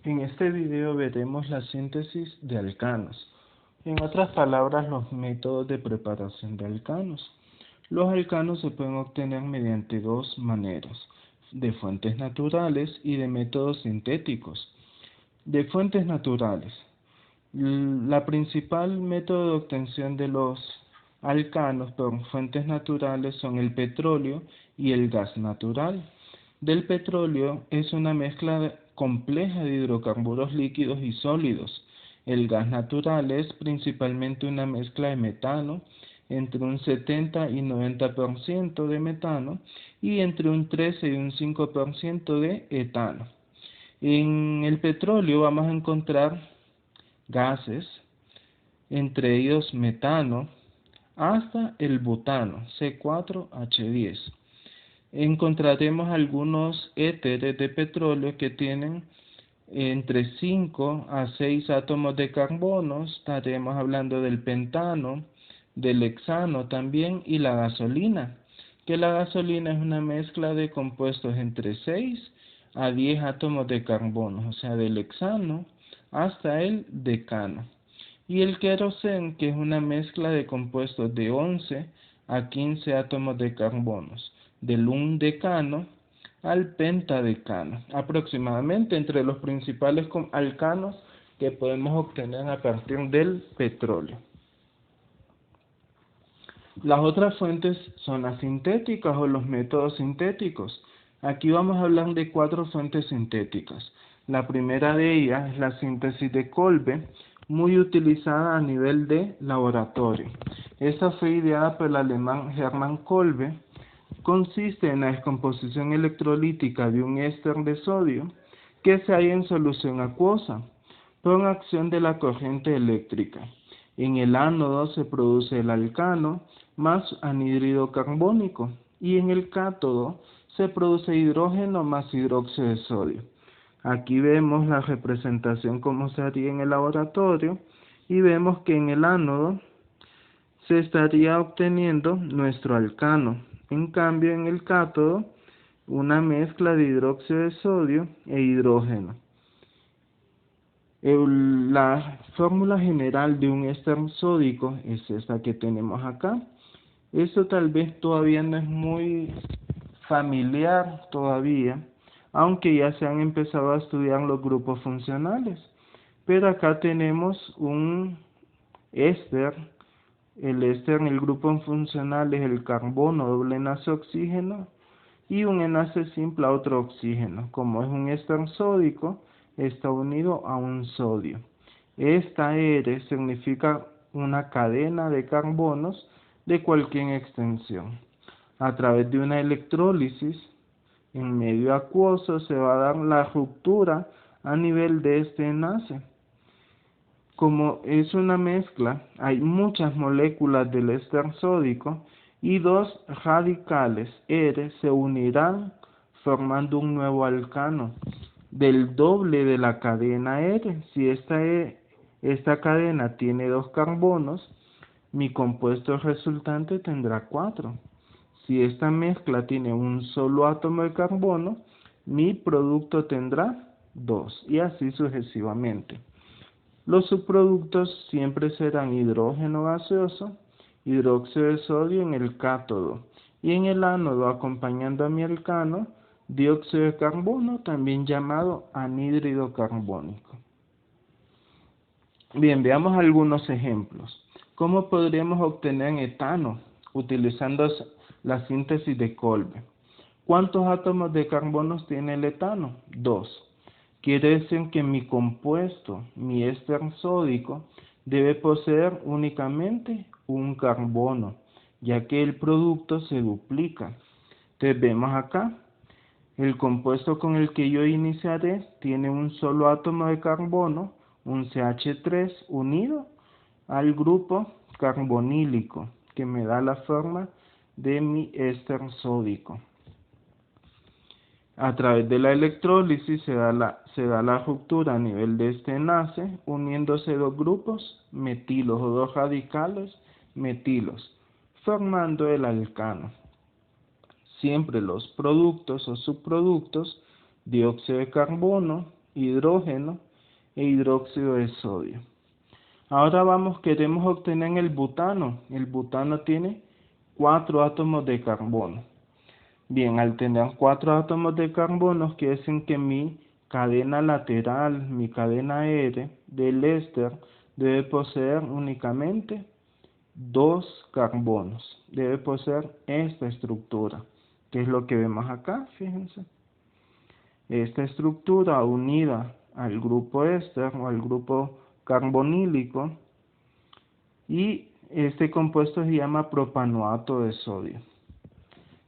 En este video veremos la síntesis de alcanos. En otras palabras, los métodos de preparación de alcanos. Los alcanos se pueden obtener mediante dos maneras, de fuentes naturales y de métodos sintéticos. De fuentes naturales. La principal método de obtención de los alcanos por fuentes naturales son el petróleo y el gas natural. Del petróleo es una mezcla compleja de hidrocarburos líquidos y sólidos. El gas natural es principalmente una mezcla de metano, entre un 70 y 90% de metano y entre un 13 y un 5% de etano. En el petróleo vamos a encontrar gases, entre ellos metano, hasta el butano, C4H10. Encontraremos algunos éteres de petróleo que tienen entre 5 a 6 átomos de carbono. Estaremos hablando del pentano, del hexano también, y la gasolina, que la gasolina es una mezcla de compuestos entre 6 a 10 átomos de carbono, o sea, del hexano hasta el decano. Y el queroseno, que es una mezcla de compuestos de 11 a 15 átomos de carbonos, del undecano al pentadecano, aproximadamente entre los principales alcanos que podemos obtener a partir del petróleo. Las otras fuentes son las sintéticas o los métodos sintéticos. Aquí vamos a hablar de 4 fuentes sintéticas. La primera de ellas es la síntesis de Kolbe, muy utilizada a nivel de laboratorio. Esta fue ideada por el alemán Hermann Kolbe. Consiste en la descomposición electrolítica de un éster de sodio que se halla en solución acuosa por acción de la corriente eléctrica. En el ánodo se produce el alcano más anhídrido carbónico y en el cátodo se produce hidrógeno más hidróxido de sodio. Aquí vemos la representación como se haría en el laboratorio y vemos que en el ánodo se estaría obteniendo nuestro alcano. En cambio, en el cátodo, una mezcla de hidróxido de sodio e hidrógeno. La fórmula general de un éster sódico es esta que tenemos acá. Esto tal vez todavía no es muy familiar todavía, aunque ya se han empezado a estudiar los grupos funcionales. Pero acá tenemos un éster. El éster en el grupo funcional es el carbono doble enlace oxígeno y un enlace simple a otro oxígeno. Como es un éster sódico, está unido a un sodio. Esta R significa una cadena de carbonos de cualquier extensión. A través de una electrólisis en medio acuoso se va a dar la ruptura a nivel de este enlace. Como es una mezcla, hay muchas moléculas del éster sódico y dos radicales R se unirán formando un nuevo alcano del doble de la cadena R. Si esta cadena tiene 2 carbonos, mi compuesto resultante tendrá 4. Si esta mezcla tiene un solo átomo de carbono, mi producto tendrá 2 y así sucesivamente. Los subproductos siempre serán hidrógeno gaseoso, hidróxido de sodio en el cátodo y en el ánodo, acompañando a mi alcano, dióxido de carbono, también llamado anhídrido carbónico. Bien, veamos algunos ejemplos. ¿Cómo podríamos obtener etano utilizando la síntesis de Kolbe? ¿Cuántos átomos de carbono tiene el etano? 2. Quiere decir que mi compuesto, mi éster sódico, debe poseer únicamente un carbono, ya que el producto se duplica. Entonces vemos acá, el compuesto con el que yo iniciaré tiene un solo átomo de carbono, un CH3 unido al grupo carbonílico, que me da la forma de mi éster sódico. A través de la electrólisis se da la ruptura a nivel de este enlace, uniéndose dos grupos metilos o dos radicales metilos, formando el alcano. Siempre los productos o subproductos, dióxido de carbono hidrógeno e hidróxido de sodio. Ahora queremos obtener el butano. El butano tiene 4 átomos de carbono. Bien, al tener 4 átomos de carbono, quiere decir que mi cadena lateral, mi cadena R del éster, debe poseer únicamente 2 carbonos. Debe poseer esta estructura, que es lo que vemos acá, fíjense. Esta estructura unida al grupo éster o al grupo carbonílico, y este compuesto se llama propanoato de sodio.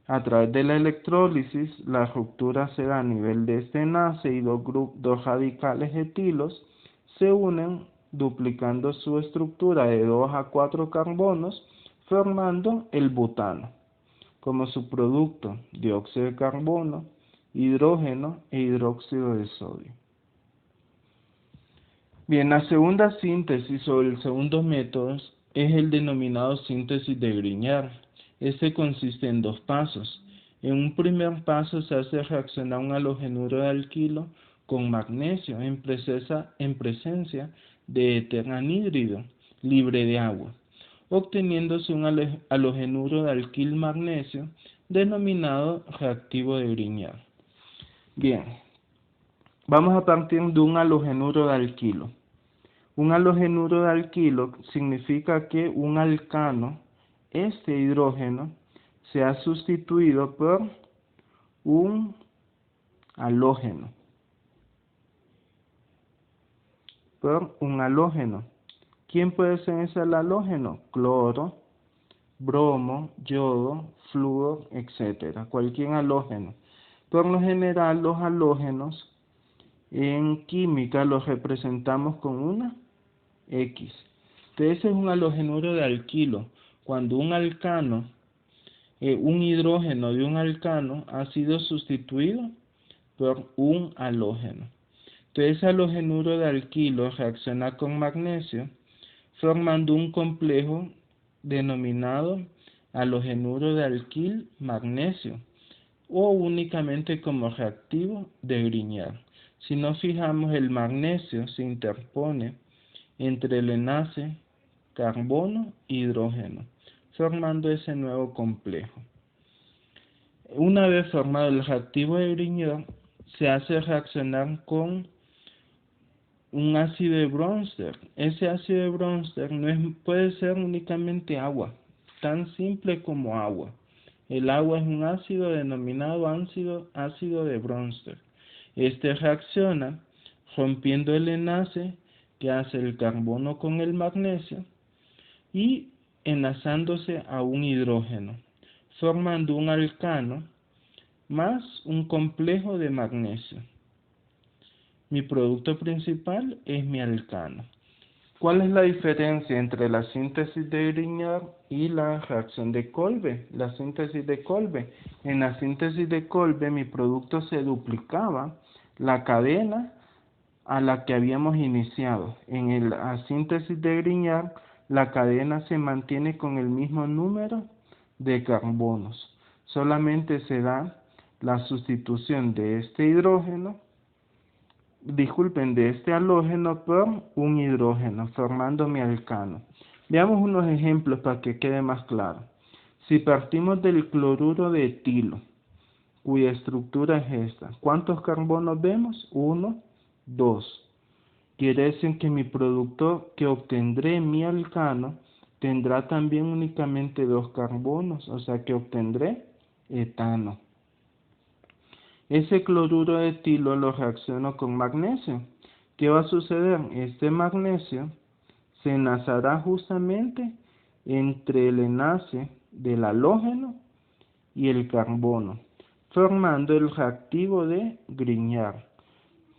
A través de la electrólisis, la ruptura se da a nivel de este enlace y dos radicales etilos se unen duplicando su estructura de 2 a 4 carbonos, formando el butano. Como subproducto, dióxido de carbono, hidrógeno e hidróxido de sodio. Bien, la segunda síntesis o el segundo método es el denominado síntesis de Grignard. Este consiste en 2 pasos. En un primer paso se hace reaccionar un halogenuro de alquilo con magnesio en presencia de éter anhídrido libre de agua, obteniéndose un halogenuro de alquil magnesio denominado reactivo de Grignard. Bien, vamos a partir de un halogenuro de alquilo. Un halogenuro de alquilo significa que un alcano, este hidrógeno, se ha sustituido por un halógeno. ¿Quién puede ser ese halógeno? Cloro, bromo, yodo, flúor, etc. Cualquier halógeno. Por lo general, los halógenos en química los representamos con una X. Entonces, ese es un halogenuro de alquilo. Cuando un alcano, un hidrógeno de un alcano ha sido sustituido por un halógeno. Entonces, ese halogenuro de alquilo reacciona con magnesio, formando un complejo denominado halogenuro de alquil magnesio, o únicamente como reactivo de Grignard. Si nos fijamos, el magnesio se interpone entre el enlace carbono-hidrógeno, formando ese nuevo complejo. Una vez formado el reactivo de Grignard, se hace reaccionar con un ácido de Bronsted. Ese ácido de Bronsted puede ser únicamente agua, tan simple como agua. El agua es un ácido denominado ácido de Bronsted. Este reacciona rompiendo el enlace que hace el carbono con el magnesio y enlazándose a un hidrógeno, formando un alcano más un complejo de magnesio. Mi producto principal es mi alcano. ¿Cuál es la diferencia entre la síntesis de Grignard y la reacción de Kolbe? La síntesis de Kolbe. En la síntesis de Kolbe mi producto se duplicaba la cadena a la que habíamos iniciado. En la síntesis de Grignard la cadena se mantiene con el mismo número de carbonos. Solamente se da la sustitución de este de este halógeno por un hidrógeno, formando mi alcano. Veamos unos ejemplos para que quede más claro. Si partimos del cloruro de etilo, cuya estructura es esta, ¿cuántos carbonos vemos? 1, 2. Quiere decir que mi producto que obtendré en mi alcano tendrá también únicamente 2 carbonos, o sea que obtendré etano. Ese cloruro de etilo lo reacciono con magnesio. ¿Qué va a suceder? Este magnesio se enlazará justamente entre el enlace del halógeno y el carbono, formando el reactivo de Grignard.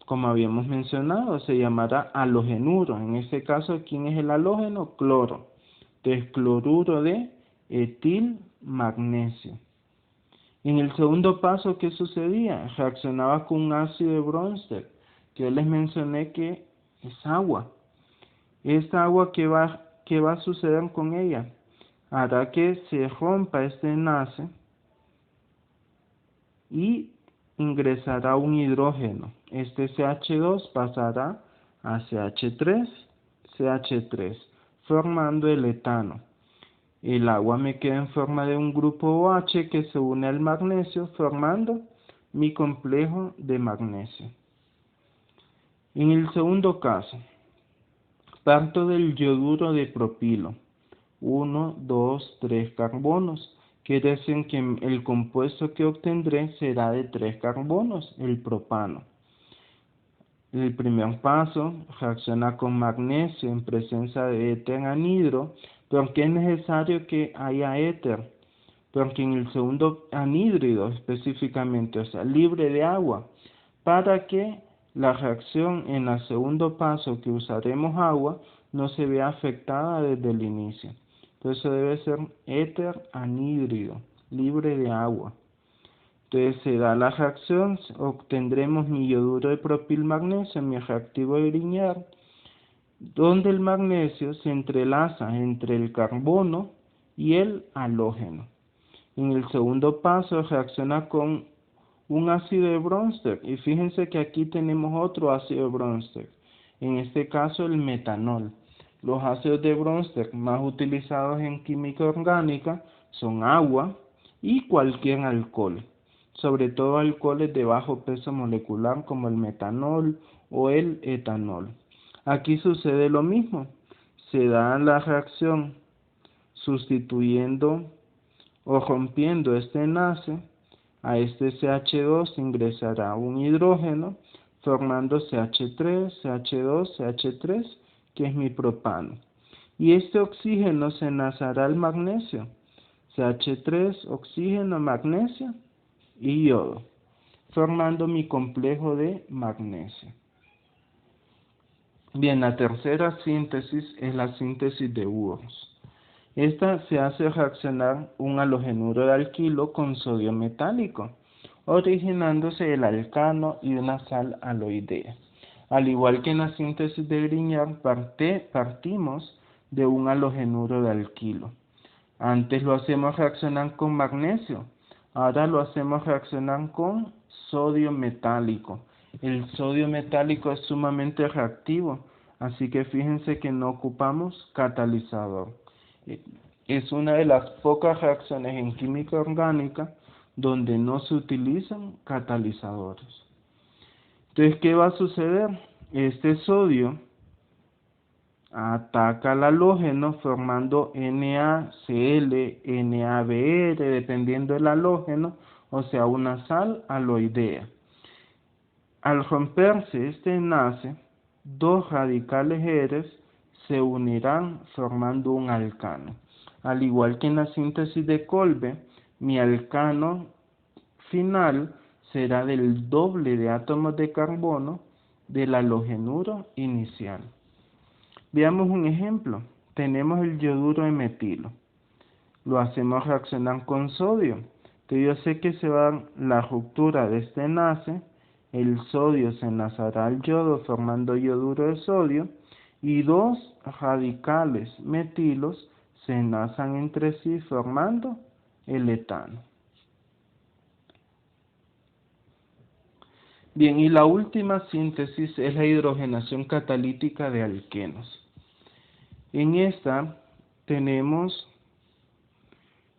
Como habíamos mencionado, se llamará halogenuro. En este caso, ¿quién es el halógeno? Cloro. Entonces, cloruro de etil magnesio. En el segundo paso, ¿qué sucedía? Reaccionaba con un ácido de Bronsted, que yo les mencioné que es agua. Esta agua, ¿qué va a suceder con ella? Hará que se rompa este enlace y ingresará un hidrógeno. Este CH2 pasará a CH3, formando el etano. El agua me queda en forma de un grupo OH que se une al magnesio, formando mi complejo de magnesio. En el segundo caso, parto del yoduro de propilo, 1, 2, 3 carbonos, quiere decir que el compuesto que obtendré será de 3 carbonos, el propano. El primer paso, reacciona con magnesio en presencia de éter anhidro, porque es necesario que haya éter, porque en el segundo anhídrido específicamente, o sea, libre de agua, para que la reacción en el segundo paso que usaremos agua no se vea afectada desde el inicio. Entonces debe ser éter anhídrido, libre de agua. Entonces se da la reacción, obtendremos mi yoduro de propilmagnesio, mi reactivo de Grignard, donde el magnesio se entrelaza entre el carbono y el halógeno. En el segundo paso reacciona con un ácido de Bronsted, y fíjense que aquí tenemos otro ácido de Bronsted, en este caso el metanol. Los ácidos de Bronsted más utilizados en química orgánica son agua y cualquier alcohol, sobre todo alcoholes de bajo peso molecular como el metanol o el etanol. Aquí sucede lo mismo, se da la reacción sustituyendo o rompiendo este enlace. A este CH2 ingresará un hidrógeno formando CH3, CH2, CH3, que es mi propano. Y este oxígeno se enlazará al magnesio, CH3, oxígeno, magnesio y yodo, formando mi complejo de magnesio. Bien, la tercera síntesis es la síntesis de Würms. Esta se hace reaccionar un halogenuro de alquilo con sodio metálico, originándose el alcano y una sal aloidea. Al igual que en la síntesis de Grignard, partimos de un halogenuro de alquilo. Antes lo hacemos reaccionar con magnesio, ahora lo hacemos reaccionar con sodio metálico. El sodio metálico es sumamente reactivo, así que fíjense que no ocupamos catalizador. Es una de las pocas reacciones en química orgánica donde no se utilizan catalizadores. Entonces, ¿qué va a suceder? Este sodio ataca al halógeno formando NaCl, NaBr, dependiendo del halógeno, o sea, una sal aloidea. Al romperse este enlace, dos radicales eres se unirán formando un alcano. Al igual que en la síntesis de Kolbe, mi alcano final será del doble de átomos de carbono del halogenuro inicial. Veamos un ejemplo. Tenemos el yoduro de metilo. Lo hacemos reaccionar con sodio. Entonces yo sé que se va a dar la ruptura de este enlace. El sodio se enlazará al yodo formando yoduro de sodio. Y dos radicales metilos se enlazan entre sí formando el etano. Bien, y la última síntesis es la hidrogenación catalítica de alquenos. En esta tenemos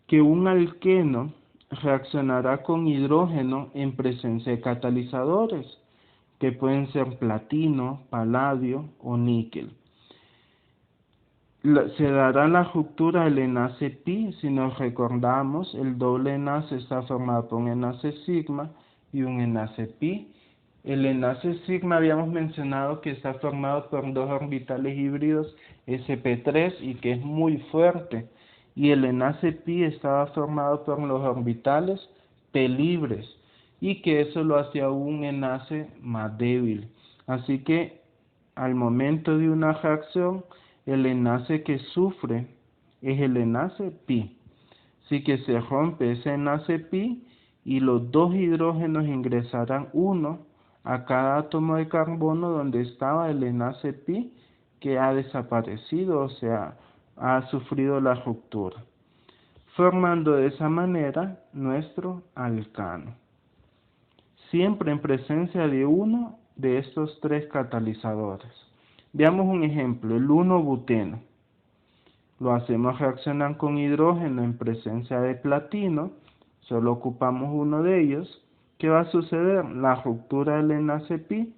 que un alqueno reaccionará con hidrógeno en presencia de catalizadores, que pueden ser platino, paladio o níquel. Se dará la ruptura del enlace pi. Si nos recordamos, el doble enlace está formado por un enlace sigma y un enlace pi. El enlace sigma habíamos mencionado que está formado por dos orbitales híbridos sp3 y que es muy fuerte. Y el enlace pi estaba formado por los orbitales p libres y que eso lo hacía un enlace más débil. Así que al momento de una reacción, el enlace que sufre es el enlace pi. Así que se rompe ese enlace pi y los dos hidrógenos ingresarán uno a cada átomo de carbono donde estaba el enlace pi, que ha desaparecido, o sea, ha sufrido la ruptura, formando de esa manera nuestro alcano. siempre en presencia de uno de estos tres catalizadores. Veamos un ejemplo, el 1-buteno. Lo hacemos reaccionar con hidrógeno en presencia de platino, solo ocupamos uno de ellos. ¿Qué va a suceder? La ruptura del enlace pi,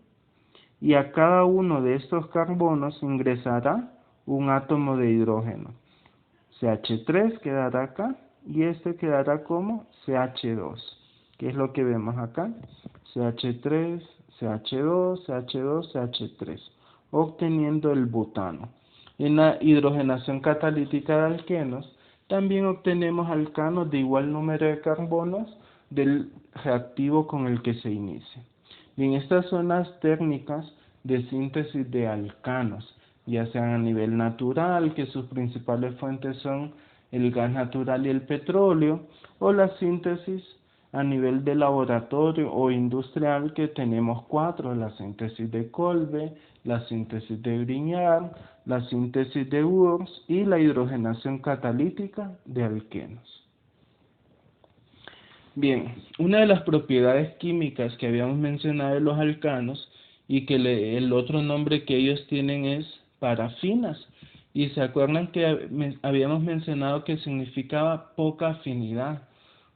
y a cada uno de estos carbonos ingresará un átomo de hidrógeno. CH3 quedará acá y este quedará como CH2, que es lo que vemos acá, CH3, CH2, CH2, CH3, obteniendo el butano. En la hidrogenación catalítica de alquenos, también obtenemos alcanos de igual número de carbonos del reactivo con el que se inicia. Bien, estas son las técnicas de síntesis de alcanos, ya sean a nivel natural, que sus principales fuentes son el gas natural y el petróleo, o la síntesis a nivel de laboratorio o industrial, que tenemos 4, la síntesis de Kolbe, la síntesis de Grignard, la síntesis de Wurtz y la hidrogenación catalítica de alquenos. Bien, una de las propiedades químicas que habíamos mencionado de los alcanos y que el otro nombre que ellos tienen es parafinas. Y se acuerdan que habíamos mencionado que significaba poca afinidad,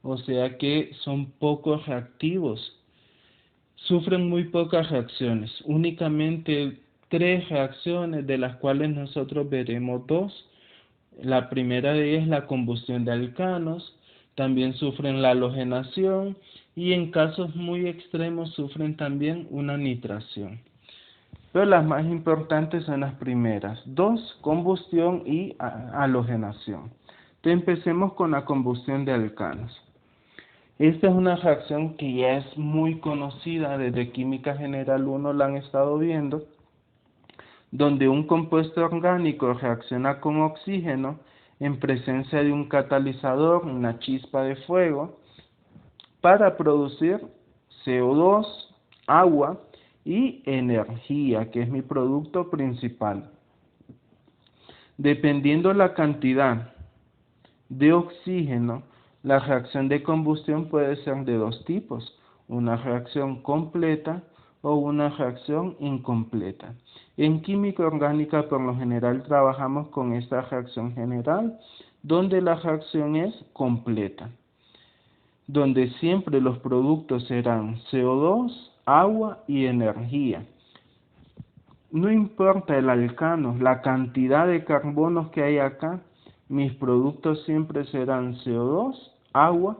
o sea que son poco reactivos. Sufren muy pocas reacciones, únicamente 3 reacciones, de las cuales nosotros veremos 2. La primera de ellas es la combustión de alcanos. También sufren la halogenación y en casos muy extremos sufren también una nitración. Pero las más importantes son las primeras 2, combustión y halogenación. Entonces empecemos con la combustión de alcanos. Esta es una reacción que ya es muy conocida, desde Química General 1 la han estado viendo, donde un compuesto orgánico reacciona con oxígeno en presencia de un catalizador, una chispa de fuego, para producir CO2, agua y energía, que es mi producto principal. Dependiendo la cantidad de oxígeno, la reacción de combustión puede ser de 2 tipos, una reacción completa o una reacción incompleta. En química orgánica por lo general trabajamos con esta reacción general, donde la reacción es completa, donde siempre los productos serán CO2, agua y energía. No importa el alcano, la cantidad de carbonos que hay acá, mis productos siempre serán CO2, agua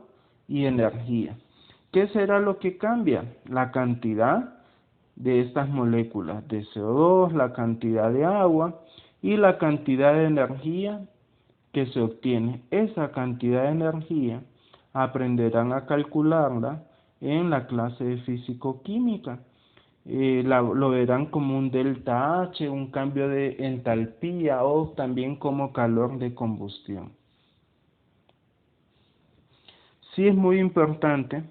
y energía. ¿Qué será lo que cambia? La cantidad de estas moléculas de CO2, la cantidad de agua y la cantidad de energía que se obtiene. Esa cantidad de energía aprenderán a calcularla en la clase de físico-química. Lo verán como un delta H, un cambio de entalpía o también como calor de combustión. Sí es muy importante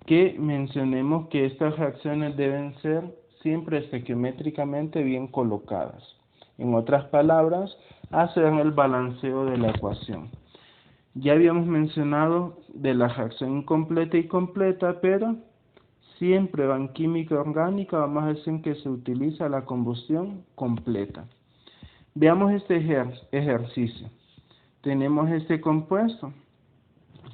que mencionemos que estas reacciones deben ser siempre estequiométricamente bien colocadas. En otras palabras, hacer el balanceo de la ecuación. Ya habíamos mencionado de la reacción incompleta y completa, pero siempre en química orgánica vamos a decir que se utiliza la combustión completa. Veamos este ejercicio. Tenemos este compuesto.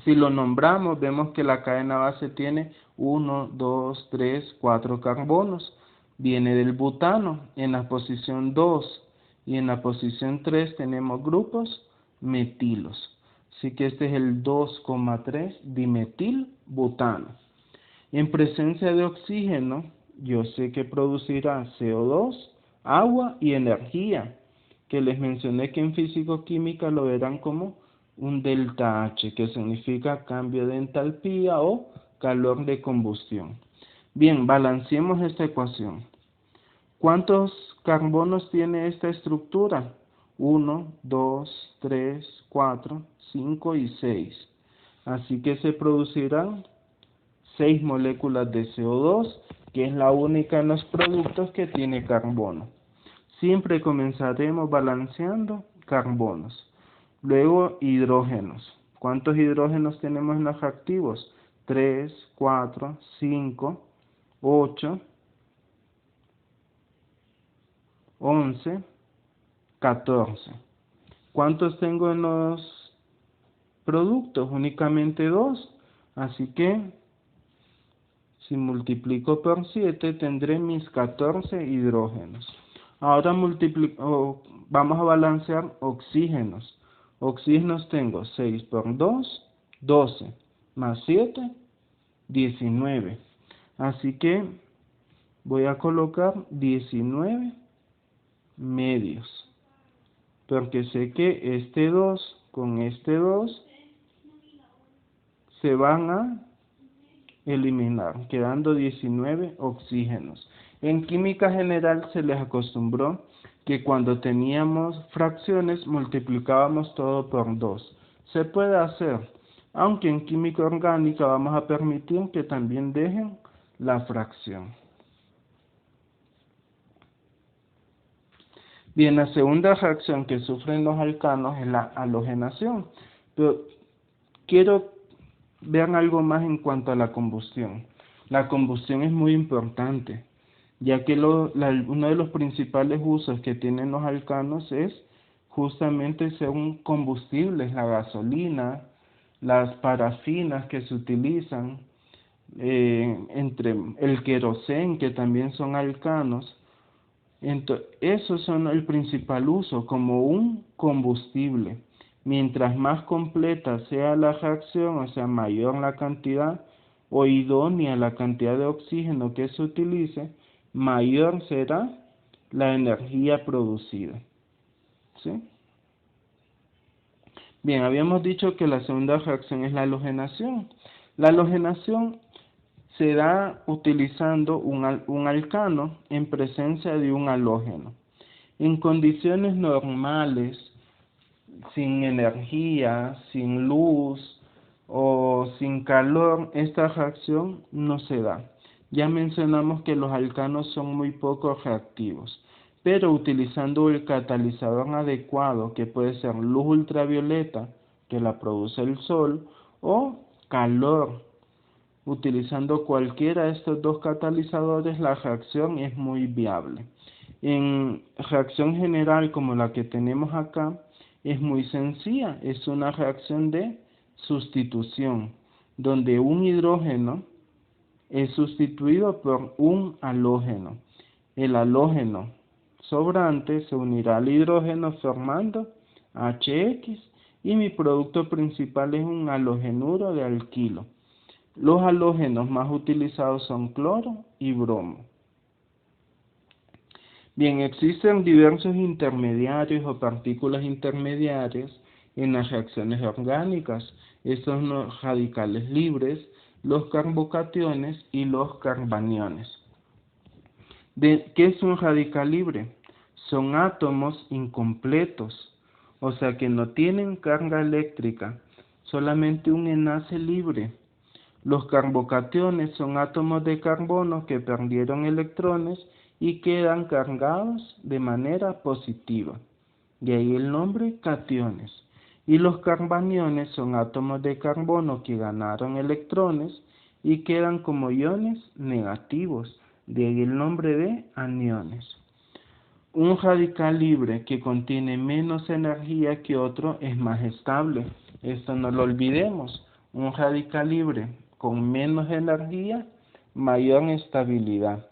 Si lo nombramos, vemos que la cadena base tiene 1, 2, 3, 4 carbonos. Viene del butano. En la posición 2 y en la posición 3 tenemos grupos metilos. Así que este es el 2,3 dimetilbutano. En presencia de oxígeno, yo sé que producirá CO2, agua y energía, que les mencioné que en físico-química lo verán como un delta H, que significa cambio de entalpía o calor de combustión. Bien, balanceemos esta ecuación. ¿Cuántos carbonos tiene esta estructura? 1, 2, 3, 4, 5 y 6. Así que se producirán 6 moléculas de CO2, que es la única en los productos que tiene carbono. Siempre comenzaremos balanceando carbonos. Luego hidrógenos. ¿Cuántos hidrógenos tenemos en los reactivos? 3, 4, 5, 8, 11, 14. ¿Cuántos tengo en los productos? Únicamente 2. Así que, si multiplico por 7, tendré mis 14 hidrógenos. Ahora vamos a balancear oxígenos. Oxígenos tengo 6 por 2, 12, más 7, 19. Así que voy a colocar 19 medios, porque sé que este 2 con este 2 se van a eliminar, quedando 19 oxígenos. En química general se les acostumbró que cuando teníamos fracciones multiplicábamos todo por 2. Se puede hacer, aunque en química orgánica vamos a permitir que también dejen la fracción. Bien, la segunda reacción que sufren los alcanos es la halogenación. Pero quiero ver algo más en cuanto a la combustión. La combustión es muy importante, ya que uno de los principales usos que tienen los alcanos es justamente ser un combustible, la gasolina, las parafinas que se utilizan, entre el querosén, que también son alcanos. Entonces, esos son el principal uso, como un combustible. Mientras más completa sea la reacción, o sea, mayor la cantidad o idónea la cantidad de oxígeno que se utilice, mayor será la energía producida. ¿Sí? Bien, habíamos dicho que la segunda reacción es la halogenación. La halogenación se da utilizando un alcano en presencia de un halógeno. En condiciones normales, sin energía, sin luz o sin calor, esta reacción no se da. Ya mencionamos que los alcanos son muy poco reactivos, pero utilizando el catalizador adecuado, que puede ser luz ultravioleta, que la produce el sol, o calor, utilizando cualquiera de estos dos catalizadores, la reacción es muy viable. En reacción general como la que tenemos acá, es muy sencilla, es una reacción de sustitución, donde un hidrógeno es sustituido por un halógeno. El halógeno sobrante se unirá al hidrógeno formando HX y mi producto principal es un halogenuro de alquilo. Los halógenos más utilizados son cloro y bromo. Bien, existen diversos intermediarios o partículas intermediarias en las reacciones orgánicas. Estos son los radicales libres, los carbocationes y los carbaniones. ¿Qué es un radical libre? Son átomos incompletos, o sea que no tienen carga eléctrica, solamente un enlace libre. Los carbocationes son átomos de carbono que perdieron electrones y quedan cargados de manera positiva. De ahí el nombre cationes. Y los carbaniones son átomos de carbono que ganaron electrones y quedan como iones negativos. De ahí el nombre de aniones. Un radical libre que contiene menos energía que otro es más estable. Esto no lo olvidemos. Un radical libre con menos energía, mayor estabilidad.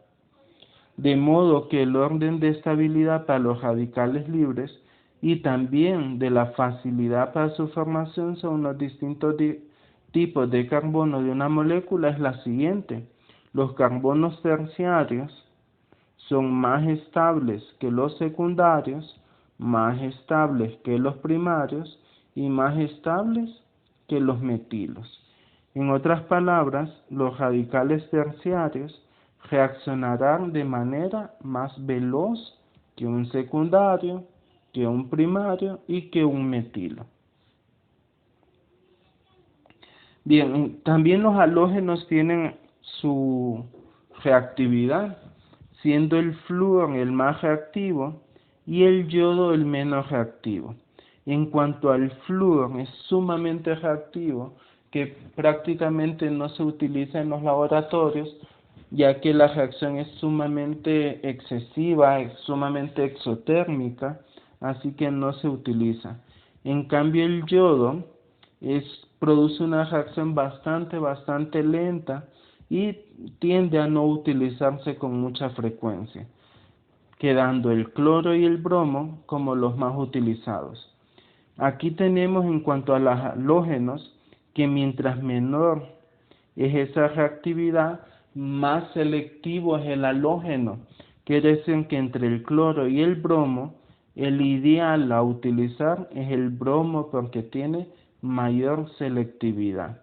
De modo que el orden de estabilidad para los radicales libres y también de la facilidad para su formación son los distintos tipos de carbono de una molécula es la siguiente. Los carbonos terciarios son más estables que los secundarios, más estables que los primarios y más estables que los metilos. En otras palabras, los radicales terciarios reaccionarán de manera más veloz que un secundario, que un primario y que un metilo. Bien, también los halógenos tienen su reactividad, siendo el flúor el más reactivo y el yodo el menos reactivo. En cuanto al flúor, es sumamente reactivo, que prácticamente no se utiliza en los laboratorios, ya que la reacción es sumamente excesiva, es sumamente exotérmica, así que no se utiliza. En cambio, el yodo produce una reacción bastante lenta y tiende a no utilizarse con mucha frecuencia, quedando el cloro y el bromo como los más utilizados. Aquí tenemos en cuanto a los halógenos, que mientras menor es esa reactividad, más selectivo es el halógeno. Quiere decir que entre el cloro y el bromo, el ideal a utilizar es el bromo porque tiene mayor selectividad,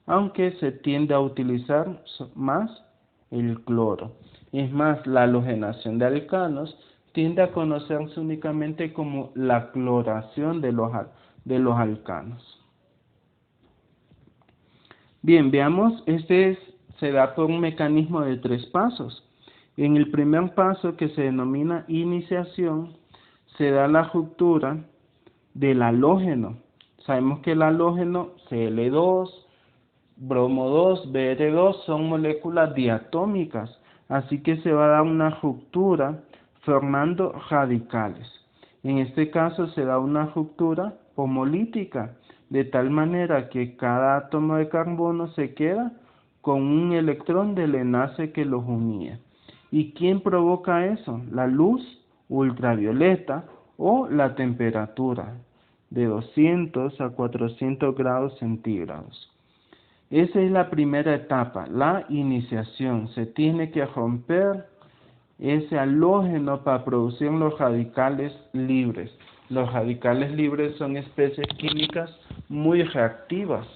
aunque se tiende a utilizar más el cloro. Es más, la halogenación de alcanos tiende a conocerse únicamente como la cloración de los alcanos. Bien, veamos, se da por un mecanismo de 3 pasos. En el primer paso, que se denomina iniciación, se da la ruptura del halógeno. Sabemos que el halógeno Cl2, bromo 2, Br2 son moléculas diatómicas, así que se va a dar una ruptura formando radicales. En este caso se da una ruptura homolítica, de tal manera que cada átomo de carbono se queda con un electrón del enlace que los unía. ¿Y quién provoca eso? La luz ultravioleta o la temperatura de 200 a 400 grados centígrados. Esa es la primera etapa, la iniciación. Se tiene que romper ese halógeno para producir los radicales libres. Los radicales libres son especies químicas muy reactivas.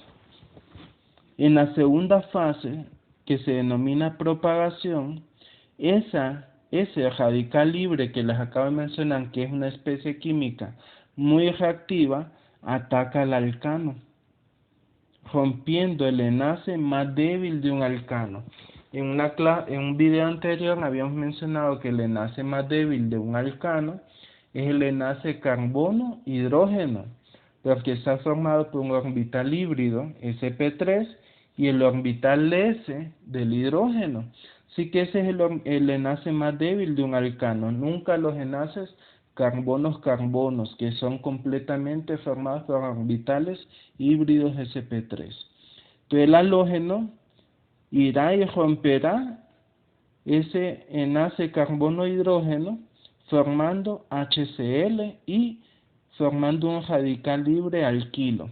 En la segunda fase, que se denomina propagación, ese radical libre que les acabo de mencionar, que es una especie química muy reactiva, ataca al alcano, rompiendo el enlace más débil de un alcano. En un video anterior habíamos mencionado que el enlace más débil de un alcano es el enlace carbono-hidrógeno, porque está formado por un orbital híbrido, sp3, y el orbital S del hidrógeno. Así que ese es el enlace más débil de un alcano, nunca los enlaces carbonos-carbonos, que son completamente formados por orbitales híbridos sp3. Entonces el halógeno irá y romperá ese enlace carbono-hidrógeno formando HCl y formando un radical libre alquilo.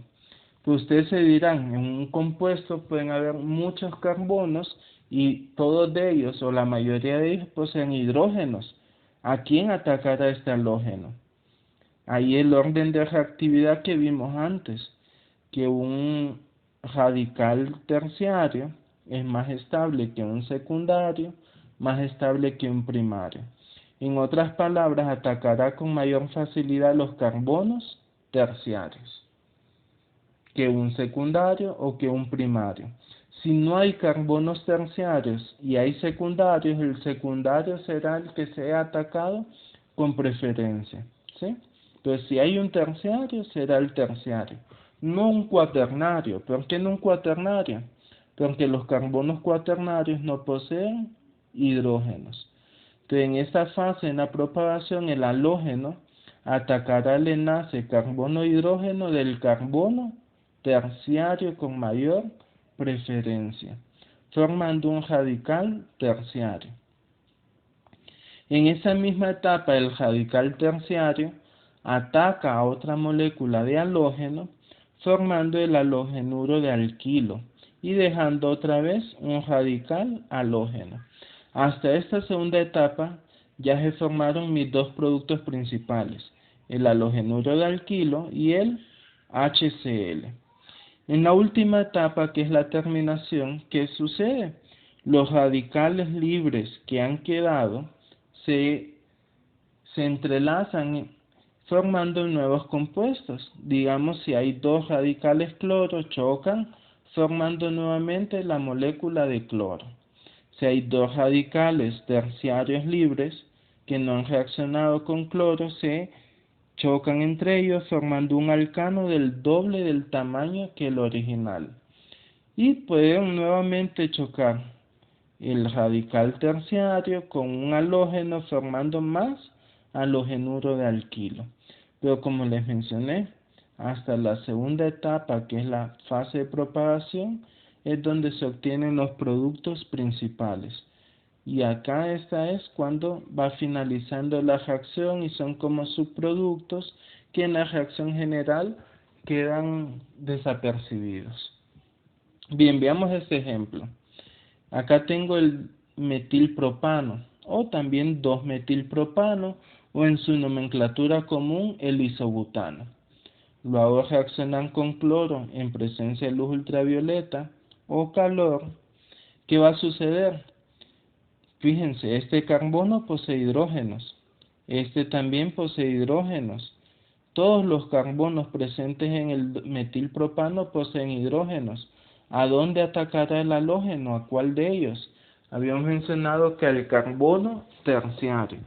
Pues ustedes se dirán, en un compuesto pueden haber muchos carbonos y todos de ellos o la mayoría de ellos poseen hidrógenos. ¿A quién atacará este halógeno? Ahí el orden de reactividad que vimos antes, que un radical terciario es más estable que un secundario, más estable que un primario. En otras palabras, atacará con mayor facilidad los carbonos terciarios que un secundario o que un primario. Si no hay carbonos terciarios y hay secundarios, el secundario será el que sea atacado con preferencia, ¿sí? Entonces, si hay un terciario, será el terciario, no un cuaternario. ¿Por qué no un cuaternario? Porque los carbonos cuaternarios no poseen hidrógenos. Entonces, en esta fase, en la propagación, el halógeno atacará el enlace carbono-hidrógeno del carbono terciario con mayor preferencia, formando un radical terciario. En esa misma etapa, el radical terciario ataca a otra molécula de halógeno, formando el halogenuro de alquilo y dejando otra vez un radical halógeno. Hasta esta segunda etapa ya se formaron mis dos productos principales, el halogenuro de alquilo y el HCl. En la última etapa, que es la terminación, ¿qué sucede? Los radicales libres que han quedado se entrelazan formando nuevos compuestos. Digamos, si hay dos radicales cloro, chocan formando nuevamente la molécula de cloro. Si hay dos radicales terciarios libres que no han reaccionado con cloro, se chocan entre ellos formando un alcano del doble del tamaño que el original. y pueden nuevamente chocar el radical terciario con un halógeno formando más halogenuro de alquilo. Pero como les mencioné, hasta la segunda etapa, que es la fase de propagación, es donde se obtienen los productos principales. Y acá esta es cuando va finalizando la reacción y son como subproductos que en la reacción general quedan desapercibidos. Bien, veamos este ejemplo. Acá tengo el metilpropano o también 2-metilpropano o en su nomenclatura común el isobutano. Lo hago reaccionar con cloro en presencia de luz ultravioleta o calor. ¿Qué va a suceder? Fíjense, este carbono posee hidrógenos, este también posee hidrógenos. Todos los carbonos presentes en el metilpropano poseen hidrógenos. ¿A dónde atacará el halógeno? ¿A cuál de ellos? Habíamos mencionado que al carbono terciario.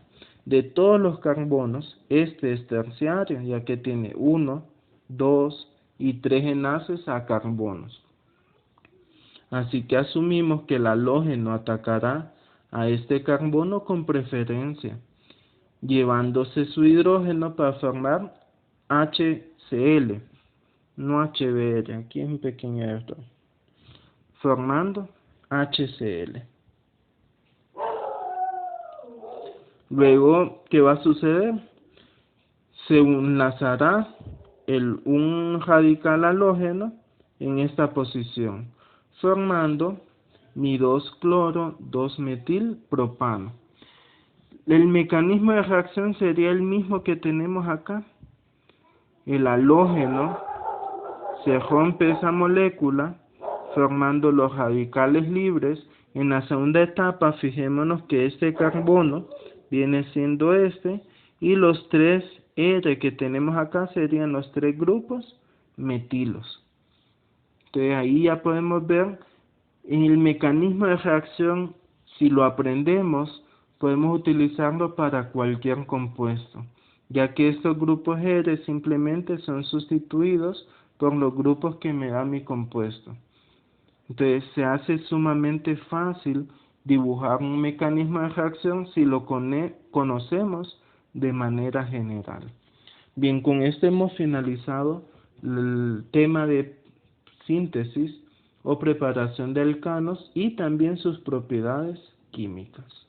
De todos los carbonos, este es terciario, ya que tiene 1, 2 y 3 enlaces a carbonos. Así que asumimos que el halógeno atacará a este carbono con preferencia, llevándose su hidrógeno para formar HCl, no HBr, aquí es un pequeño error, formando HCl. Luego, ¿qué va a suceder? Se enlazará un radical halógeno en esta posición, formando mi 2-cloro 2-metilpropano. El mecanismo de reacción sería el mismo que tenemos acá. El halógeno se rompe esa molécula formando los radicales libres. En la segunda etapa, fijémonos que este carbono viene siendo este y los 3 R que tenemos acá serían los 3 grupos metilos. Entonces ahí ya podemos ver el mecanismo de reacción. Si lo aprendemos, podemos utilizarlo para cualquier compuesto, ya que estos grupos R simplemente son sustituidos por los grupos que me da mi compuesto. Entonces se hace sumamente fácil dibujar un mecanismo de reacción si lo conocemos de manera general. Bien, con esto hemos finalizado el tema de síntesis o preparación de alcanos y también sus propiedades químicas.